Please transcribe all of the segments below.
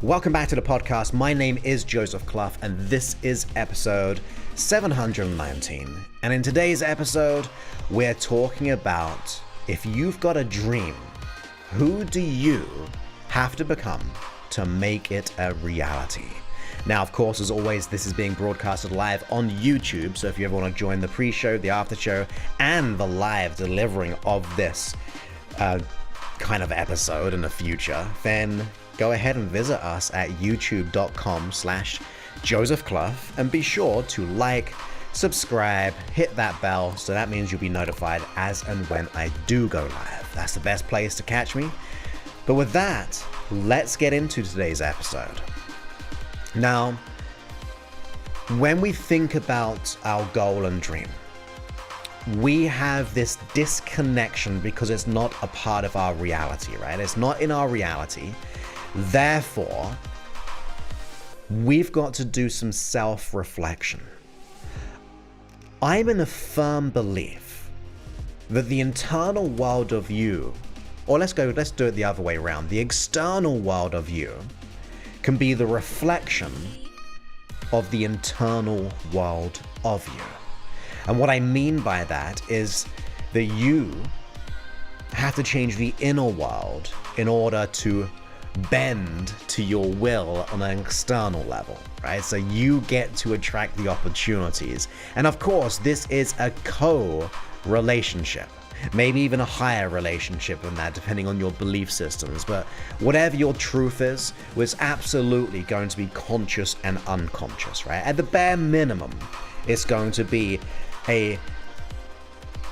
Welcome back to the podcast. My name is Joseph Clough, and this is episode 719. And in today's episode, we're talking about if you've got a dream, who do you have to become to make it a reality? Now, of course, as always, this is being broadcasted live on YouTube, so if you ever want to join the pre-show, the after-show, and the live delivering of this kind of episode in the future, then go ahead and visit us at youtube.com/Joseph Clough, and be sure to like, subscribe, hit that bell, so that means you'll be notified as and when I do go live. That's the best place to catch me. But with that, let's get into today's episode. Now, when we think about our goal and dream, we have this disconnection because it's not a part of our reality, right? It's not in our reality. Therefore, we've got to do some self-reflection. I'm in a firm belief that the internal world of you, or let's do it the other way around. The external world of you can be the reflection of the internal world of you. And what I mean by that is that you have to change the inner world in order to bend to your will on an external level, right? So you get to attract the opportunities. And of course, this is a co-relationship. Maybe even a higher relationship than that, depending on your belief systems. But whatever your truth is, was absolutely going to be conscious and unconscious, right? At the bare minimum, it's going to be a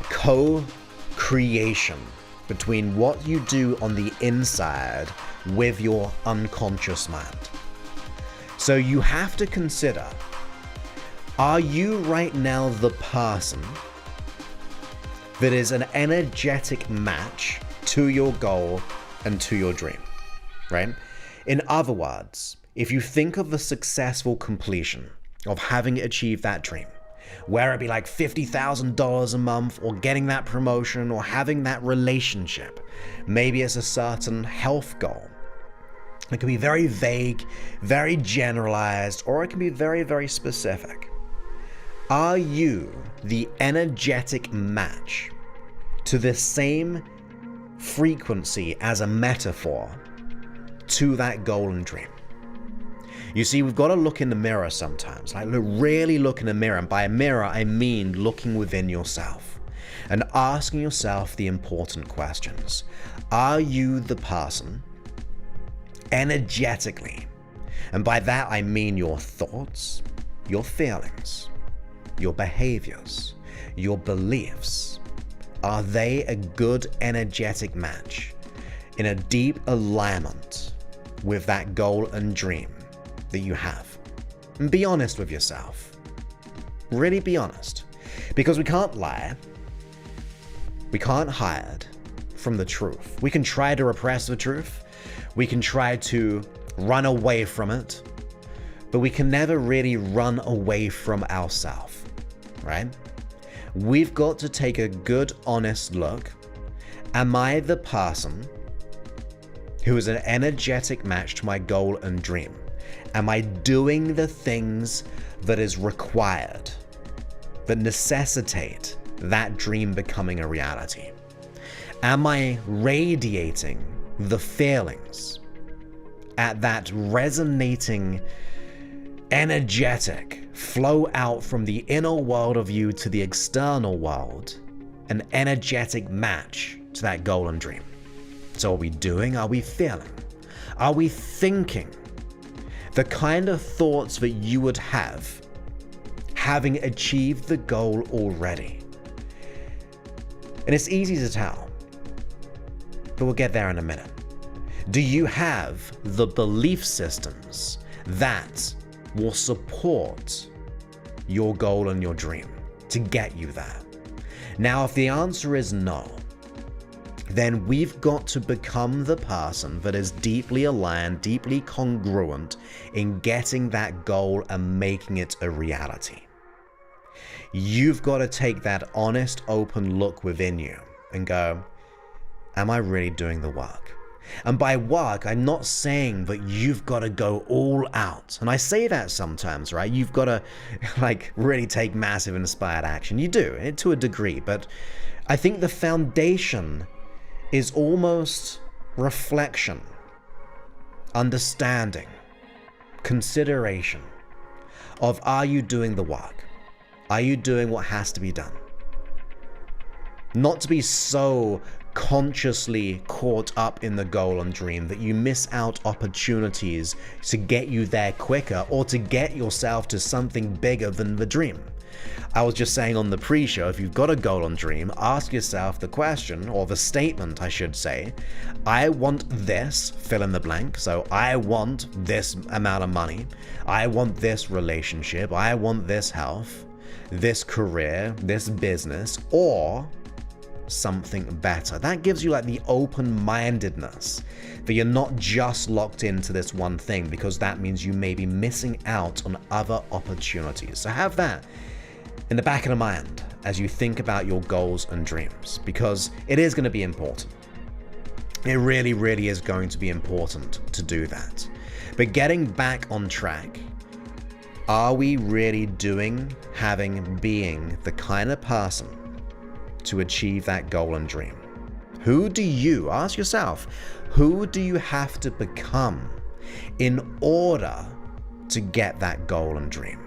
co-creation between what you do on the inside with your unconscious mind. So you have to consider, are you right now the person that is an energetic match to your goal and to your dream, right? In other words, if you think of the successful completion of having achieved that dream, where it be like $50,000 a month, or getting that promotion, or having that relationship, maybe it's a certain health goal. It can be very vague, very generalized, or it can be very, very specific. Are you the energetic match to the same frequency as a metaphor to that goal and dream? You see, we've got to look in the mirror sometimes, like really look in the mirror. And by a mirror, I mean looking within yourself and asking yourself the important questions. Are you the person energetically? And by that, I mean your thoughts, your feelings, your behaviors, your beliefs. Are they a good energetic match in a deep alignment with that goal and dream that you have? And be honest with yourself. Really be honest. Because we can't lie. We can't hide from the truth. We can try to repress the truth. We can try to run away from it. But we can never really run away from ourselves, right? We've got to take a good, honest look. Am I the person who is an energetic match to my goal and dream? Am I doing the things that is required, that necessitate that dream becoming a reality? Am I radiating the feelings at that resonating, energetic flow out from the inner world of you to the external world, an energetic match to that goal and dream? So are we doing? Are we feeling? Are we thinking the kind of thoughts that you would have having achieved the goal already? And it's easy to tell, but we'll get there in a minute. Do you have the belief systems that will support your goal and your dream to get you there? Now, if the answer is no, then we've got to become the person that is deeply aligned, deeply congruent in getting that goal and making it a reality. You've got to take that honest, open look within you and go, am I really doing the work? And by work, I'm not saying that you've got to go all out. And I say that sometimes, right? You've got to really take massive inspired action. You do, to a degree. But I think the foundation is almost reflection, understanding, consideration of, are you doing the work? Are you doing what has to be done? Not to be so consciously caught up in the goal and dream that you miss out opportunities to get you there quicker or to get yourself to something bigger than the dream. I was just saying on the pre-show, if you've got a goal and dream, ask yourself the question, or the statement I should say, I want this, fill in the blank. So I want this amount of money, I want this relationship, I want this health, this career, this business, or something better. That gives you the open-mindedness that you're not just locked into this one thing, because that means you may be missing out on other opportunities. So have that in the back of the mind as you think about your goals and dreams, because it is going to be important. It really, really is going to be important to do that. But getting back on track, are we really being the kind of person to achieve that goal and dream? Ask yourself, who do you have to become in order to get that goal and dream?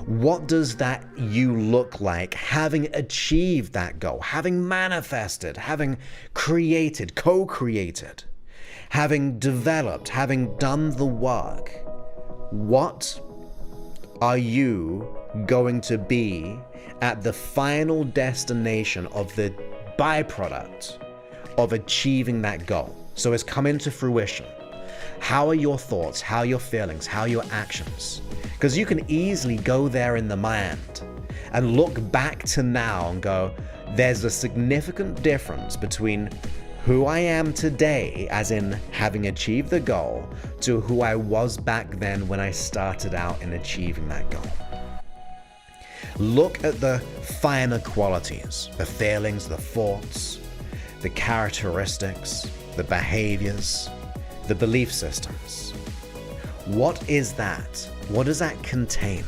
What does that you look like having achieved that goal, having manifested, having created, co-created, having developed, having done the work? What are you going to be at the final destination of the byproduct of achieving that goal? So it's come into fruition. How are your thoughts? How are your feelings? How are your actions? Because you can easily go there in the mind and look back to now and go, there's a significant difference between who I am today, as in having achieved the goal, to who I was back then when I started out in achieving that goal. Look at the finer qualities, the feelings, the thoughts, the characteristics, the behaviors, the belief systems. What is that? What does that contain?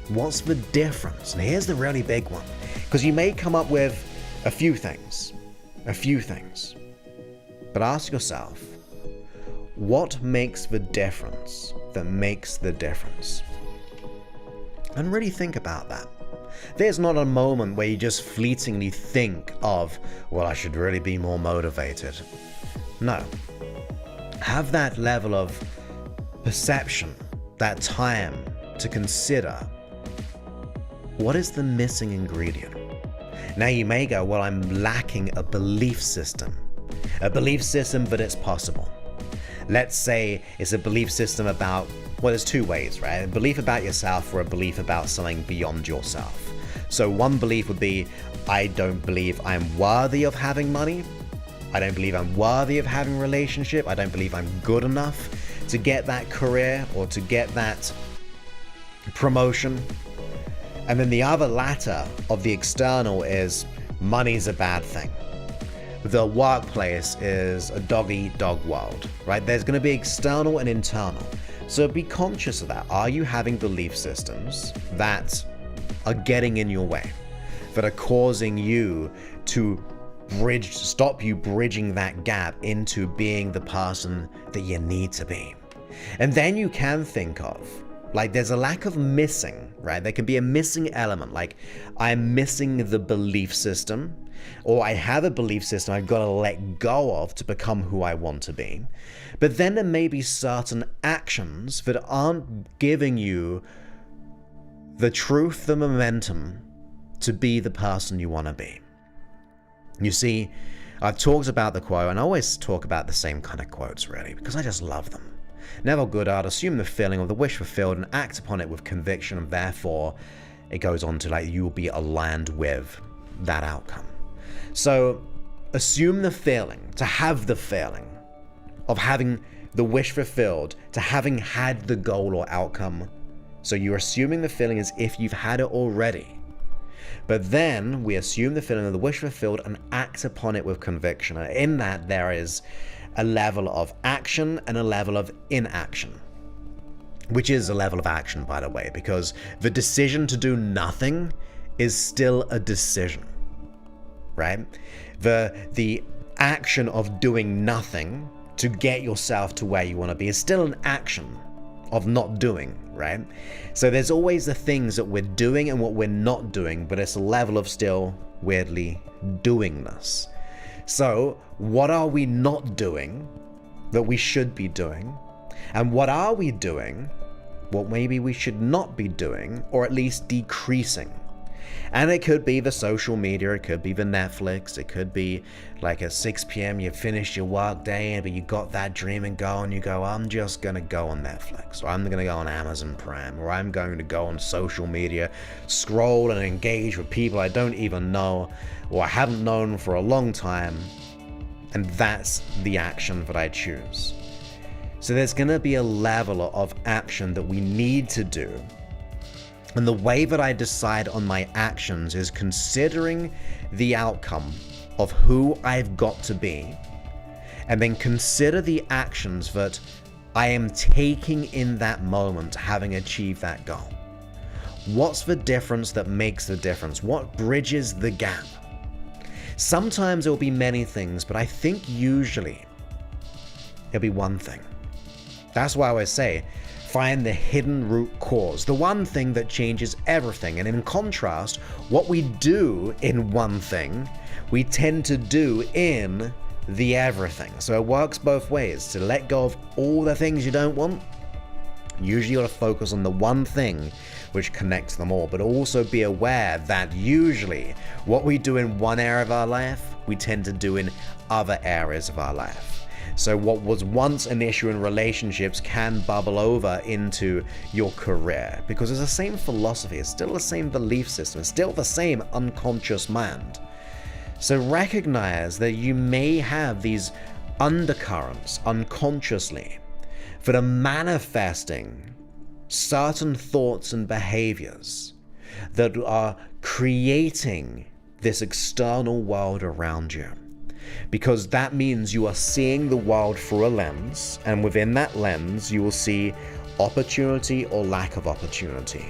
What's the difference? And here's the really big one, because you may come up with a few things, but ask yourself, what makes the difference that makes the difference? And really think about that. There's not a moment where you just fleetingly think of, well, I should really be more motivated. No. Have that level of perception, that time to consider, what is the missing ingredient? Now you may go, well, I'm lacking a belief system that it's possible. Let's say it's a belief system about, well, there's two ways, right? A belief about yourself or a belief about something beyond yourself. So one belief would be, I don't believe I'm worthy of having money. I don't believe I'm worthy of having a relationship. I don't believe I'm good enough to get that career or to get that promotion. And then the other latter of the external is, money's a bad thing. The workplace is a dog-eat-dog world, right? There's going to be external and internal. So be conscious of that. Are you having belief systems that are getting in your way, that are causing you to stop you bridging that gap into being the person that you need to be? And then you can think of, there's a lack of missing, right? There can be a missing element, like I'm missing the belief system, or I have a belief system I've got to let go of to become who I want to be. But then there may be certain actions that aren't giving you the truth, the momentum to be the person you want to be. You see, I've talked about the quote, and I always talk about the same kind of quotes, really, because I just love them. Neville Goddard, assume the feeling of the wish fulfilled and act upon it with conviction, and therefore it goes on to you will be aligned with that outcome. So assume the feeling, to have the feeling of having the wish fulfilled, to having had the goal or outcome. So you're assuming the feeling as if you've had it already. But then we assume the feeling of the wish fulfilled and act upon it with conviction. And in that there is a level of action and a level of inaction. Which is a level of action, by the way, because the decision to do nothing is still a decision, right? The action of doing nothing to get yourself to where you want to be is still an action of not doing, right? So there's always the things that we're doing and what we're not doing, but it's a level of still weirdly doingness. So what are we not doing that we should be doing? And what are we doing what maybe we should not be doing, or at least decreasing? And it could be the social media, it could be the Netflix, it could be like at 6 p.m. you finished your work day, but you got that dream and goal and you go, I'm just going to go on Netflix, or I'm going to go on Amazon Prime, or I'm going to go on social media, scroll and engage with people I don't even know, or I haven't known for a long time, and that's the action that I choose. So there's going to be a level of action that we need to do. And the way that I decide on my actions is considering the outcome of who I've got to be, and then consider the actions that I am taking in that moment, having achieved that goal. What's the difference that makes the difference? What bridges the gap? Sometimes it will be many things, but I think usually it'll be one thing. That's why I always say, find the hidden root cause, the one thing that changes everything. And in contrast, what we do in one thing, we tend to do in the everything. So it works both ways. To let go of all the things you don't want, usually you got to focus on the one thing which connects them all, but also be aware that usually what we do in one area of our life, we tend to do in other areas of our life. So what was once an issue in relationships can bubble over into your career, because it's the same philosophy, it's still the same belief system, it's still the same unconscious mind. So recognize that you may have these undercurrents unconsciously that are manifesting certain thoughts and behaviors that are creating this external world around you. Because that means you are seeing the world through a lens, and within that lens you will see opportunity or lack of opportunity.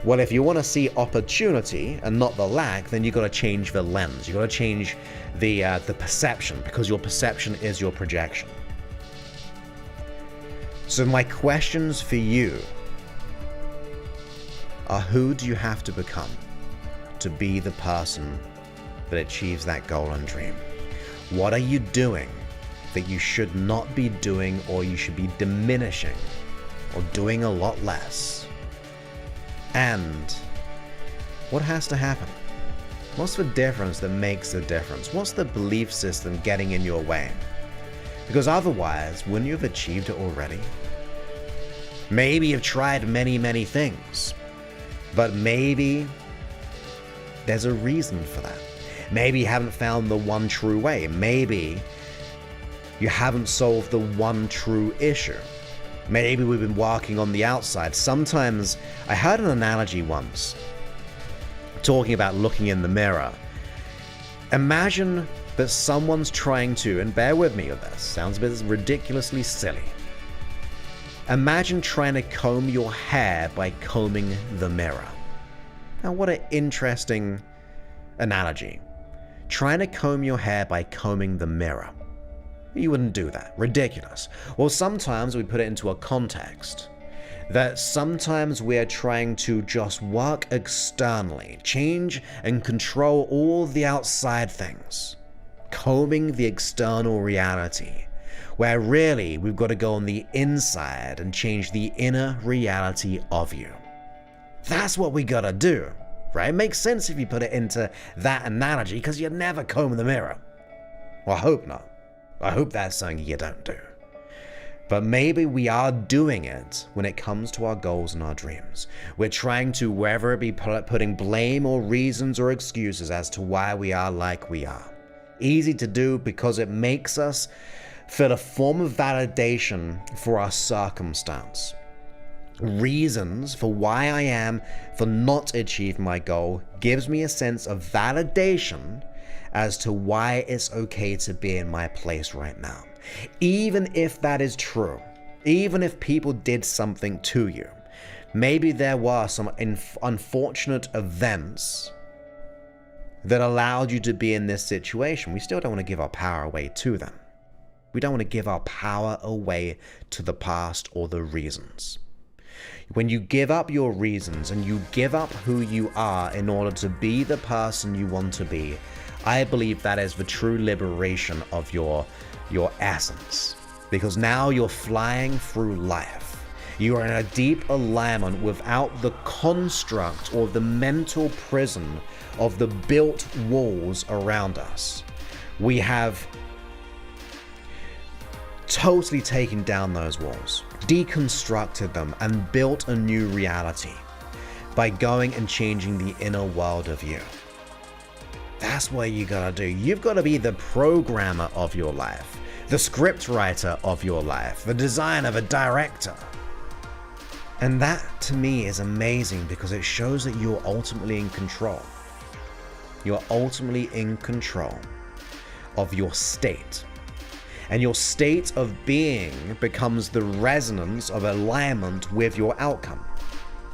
Well, if you want to see opportunity and not the lack, then you've got to change the lens. You've got to change the perception, because your perception is your projection. So my questions for you are, who do you have to become to be the person that achieves that goal and dream? What are you doing that you should not be doing, or you should be diminishing or doing a lot less? And what has to happen? What's the difference that makes the difference? What's the belief system getting in your way? Because otherwise, wouldn't you have achieved it already? Maybe you've tried many, many things, but maybe there's a reason for that. Maybe you haven't found the one true way. Maybe you haven't solved the one true issue. Maybe we've been walking on the outside. Sometimes, I heard an analogy once, talking about looking in the mirror. Imagine that someone's trying to, and bear with me with this, sounds a bit ridiculously silly. Imagine trying to comb your hair by combing the mirror. Now, what an interesting analogy. Trying to comb your hair by combing the mirror. You wouldn't do that. Ridiculous. Well, sometimes we put it into a context that sometimes we're trying to just work externally, change and control all the outside things, combing the external reality, where really we've got to go on the inside and change the inner reality of you. That's what we gotta do. Right? It makes sense if you put it into that analogy, because you never comb the mirror. Well, I hope not. I hope that's something you don't do. But maybe we are doing it when it comes to our goals and our dreams. We're trying to, whether it be putting blame or reasons or excuses as to why we are like we are. Easy to do because it makes us feel a form of validation for our circumstance. Reasons for why I am for not achieving my goal gives me a sense of validation as to why it's okay to be in my place right now. Even if that is true, even if people did something to you, maybe there were some unfortunate events that allowed you to be in this situation, we still don't want to give our power away to them. We don't want to give our power away to the past or the reasons. When you give up your reasons and you give up who you are in order to be the person you want to be, I believe that is the true liberation of your essence. Because now you're flying through life. You are in a deep alignment without the construct or the mental prison of the built walls around us. We have totally taken down those walls, deconstructed them, and built a new reality by going and changing the inner world of you. That's what you gotta do. You've gotta be the programmer of your life, the script writer of your life, the designer, the director. And that to me is amazing because it shows that you're ultimately in control. You're ultimately in control of your state. And your state of being becomes the resonance of alignment with your outcome.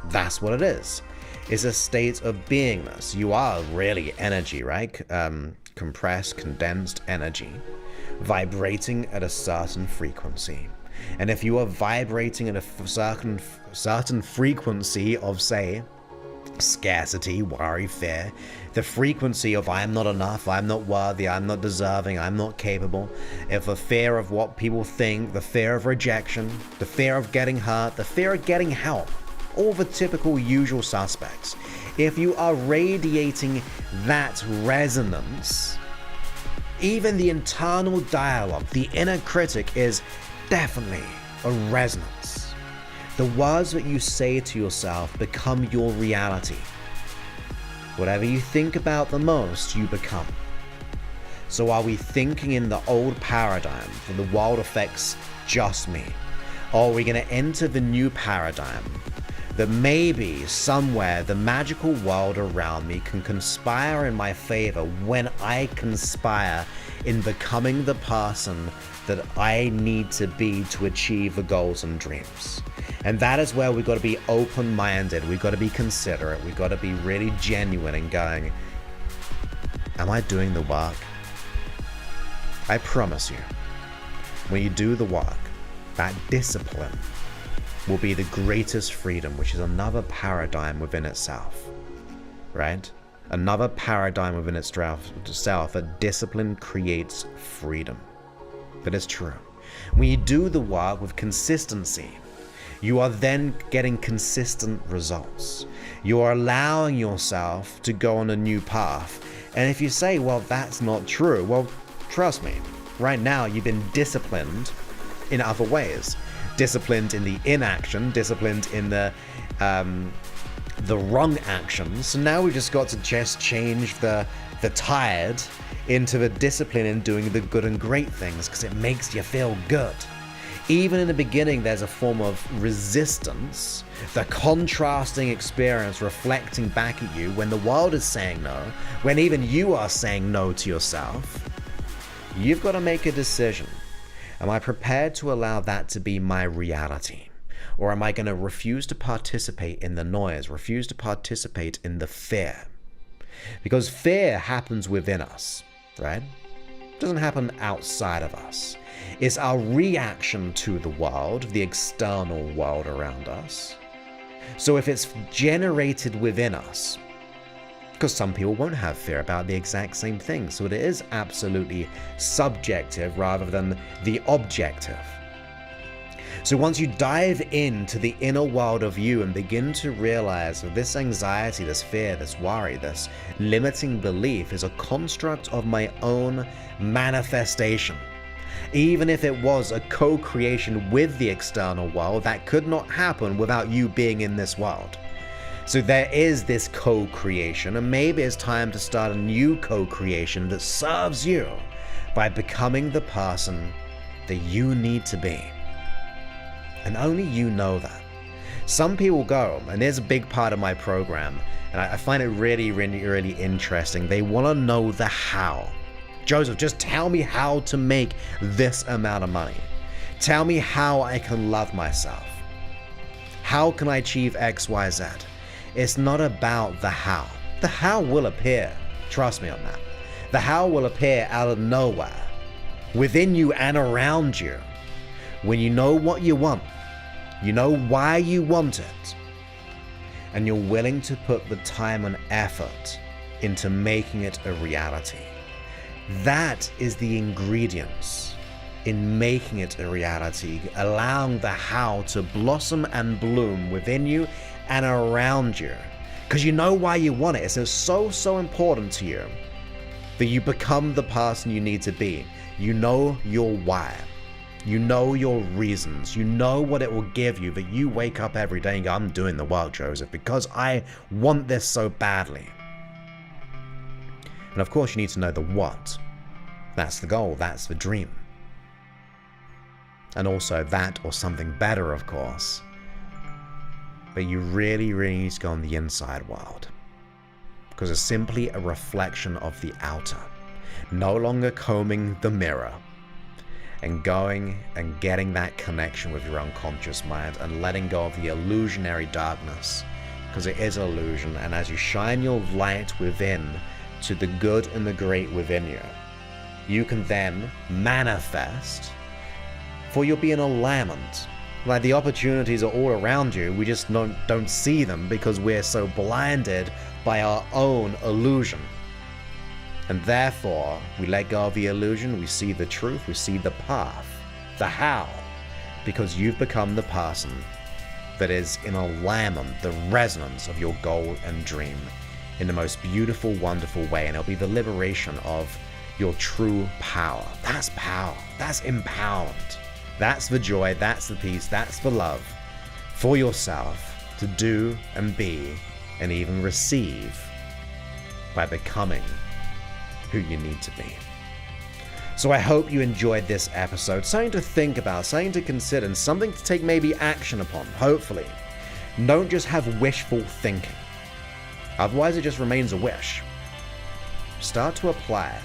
That's what it is. It's a state of beingness. You are really energy, right? Compressed, condensed energy, vibrating at a certain frequency. And if you are vibrating at a certain frequency of, say, scarcity, worry, fear, the frequency of I am not enough, I'm not worthy, I'm not deserving, I'm not capable, if the fear of what people think, the fear of rejection, the fear of getting hurt, the fear of getting help, all the typical usual suspects, if you are radiating that resonance, even the internal dialogue, the inner critic is definitely a resonance. The words that you say to yourself become your reality. Whatever you think about the most, you become. So are we thinking in the old paradigm that the world affects just me? Or are we going to enter the new paradigm that maybe somewhere the magical world around me can conspire in my favor when I conspire in becoming the person that I need to be to achieve the goals and dreams? And that is where we've got to be open-minded, we've got to be considerate, we've got to be really genuine and going, am I doing the work? I promise you, when you do the work, that discipline will be the greatest freedom, which is another paradigm within itself, right? Another paradigm within itself, that discipline creates freedom. But it's true. When you do the work with consistency, you are then getting consistent results. You are allowing yourself to go on a new path. And if you say, well, that's not true, well, trust me, right now you've been disciplined in other ways. Disciplined in the inaction, disciplined in the wrong actions. So now we've just got to change the tired into the discipline in doing the good and great things because it makes you feel good. Even in the beginning, there's a form of resistance, the contrasting experience reflecting back at you when the world is saying no, when even you are saying no to yourself. You've got to make a decision. Am I prepared to allow that to be my reality? Or am I going to refuse to participate in the noise, refuse to participate in the fear? Because fear happens within us, right? It doesn't happen outside of us. It's our reaction to the world, the external world around us. So if it's generated within us, because some people won't have fear about the exact same thing, so it is absolutely subjective rather than the objective. So once you dive into the inner world of you and begin to realize that this anxiety, this fear, this worry, this limiting belief is a construct of my own manifestation. Even if it was a co-creation with the external world, that could not happen without you being in this world. So there is this co-creation, and maybe it's time to start a new co-creation that serves you by becoming the person that you need to be. And only you know that. Some people go, and there's a big part of my program, and I find it really, really, really interesting. They want to know the how. Joseph, just tell me how to make this amount of money. Tell me how I can love myself. How can I achieve X, Y, Z? It's not about the how. The how will appear. Trust me on that. The how will appear out of nowhere, within you and around you. When you know what you want, you know why you want it, and you're willing to put the time and effort into making it a reality. That is the ingredients in making it a reality, allowing the how to blossom and bloom within you and around you. Because you know why you want it. It's so important to you that you become the person you need to be. You know your why. You know your reasons. You know what it will give you, that you wake up every day and go, I'm doing the work, Joseph, because I want this so badly. And of course, you need to know the what. That's the goal. That's the dream. And also that or something better, of course. But you really, really need to go on the inside world. Because it's simply a reflection of the outer. No longer combing the mirror. And going and getting that connection with your unconscious mind and letting go of the illusionary darkness. Because it is illusion. And as you shine your light within to the good and the great within you, you can then manifest, for you'll be in alignment. Like the opportunities are all around you, we just don't see them because we're so blinded by our own illusion. And therefore, we let go of the illusion, we see the truth, we see the path, the how, because you've become the person that is in alignment, the resonance of your goal and dream in the most beautiful, wonderful way. And it'll be the liberation of your true power. That's power. That's empowerment. That's the joy, that's the peace, that's the love for yourself to do and be and even receive by becoming who you need to be. So I hope you enjoyed this episode. Something to think about, something to consider, and something to take maybe action upon, hopefully. Don't just have wishful thinking. Otherwise it just remains a wish. Start to apply it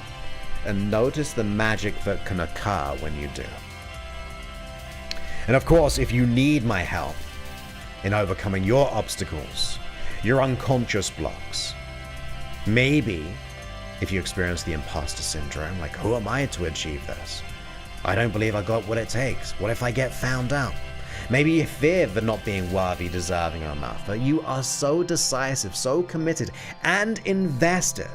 and notice the magic that can occur when you do. And of course, if you need my help in overcoming your obstacles, your unconscious blocks, maybe if you experience the imposter syndrome, like, who am I to achieve this? I don't believe I got what it takes. What if I get found out? Maybe you fear the not being worthy, deserving enough, but you are so decisive, so committed, and invested.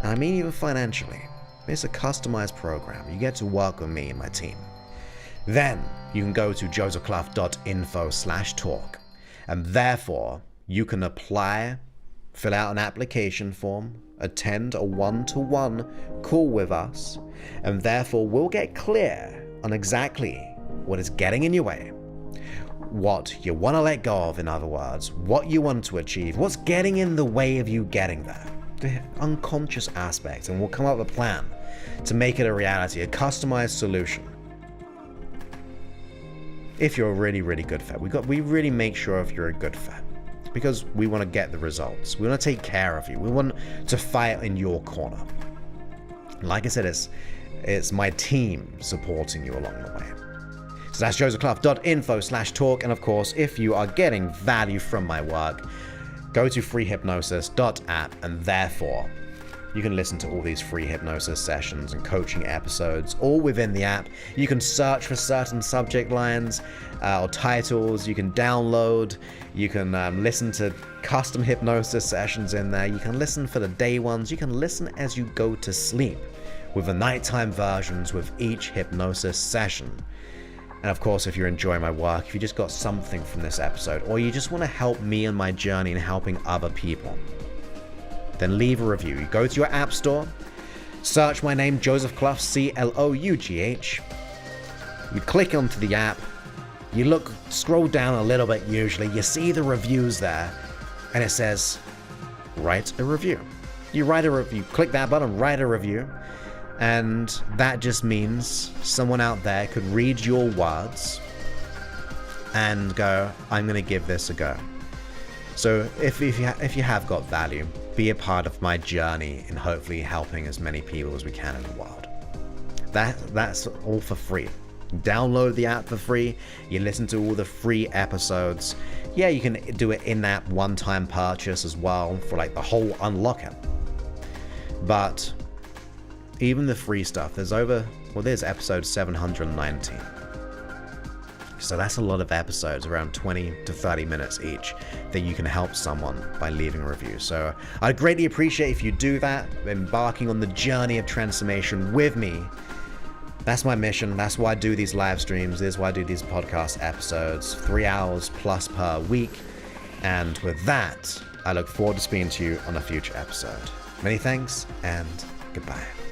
And I mean even financially. It's a customized program. You get to work with me and my team. Then you can go to josephclough.info/talk, and therefore you can apply, fill out an application form, attend a one-to-one call with us, and therefore we'll get clear on exactly what is getting in your way, what you want to let go of, in other words, what you want to achieve, what's getting in the way of you getting there, the unconscious aspect, and we'll come up with a plan to make it a reality, a customized solution. If you're a really, really good fit, we really make sure if you're a good fit, because we want to get the results. We want to take care of you. We want to fight in your corner. Like I said, it's my team supporting you along the way. So that's josephclough.info/talk. And of course, if you are getting value from my work, go to freehypnosis.app, and therefore you can listen to all these free hypnosis sessions and coaching episodes all within the app. You can search for certain subject lines or titles. You can download. You can listen to custom hypnosis sessions in there. You can listen for the day ones. You can listen as you go to sleep with the nighttime versions with each hypnosis session. And of course, if you're enjoying my work, if you just got something from this episode, or you just want to help me in my journey in helping other people, then leave a review. You go to your app store, search my name, Joseph Clough, Clough. You click onto the app, you scroll down a little bit usually, you see the reviews there, and it says, write a review. You write a review, click that button, write a review, and that just means someone out there could read your words and go, I'm going to give this a go. So if you have got value, be a part of my journey in hopefully helping as many people as we can in the world. That's all for free. Download the app for free. You listen to all the free episodes. Yeah, you can do it in-app one-time purchase as well for like the whole unlock-in. But even the free stuff, there's episode 719. So that's a lot of episodes, around 20 to 30 minutes each, that you can help someone by leaving a review. So I'd greatly appreciate if you do that, embarking on the journey of transformation with me. That's my mission. That's why I do these live streams. This is why I do these podcast episodes, 3 hours plus per week. And with that, I look forward to speaking to you on a future episode. Many thanks and goodbye.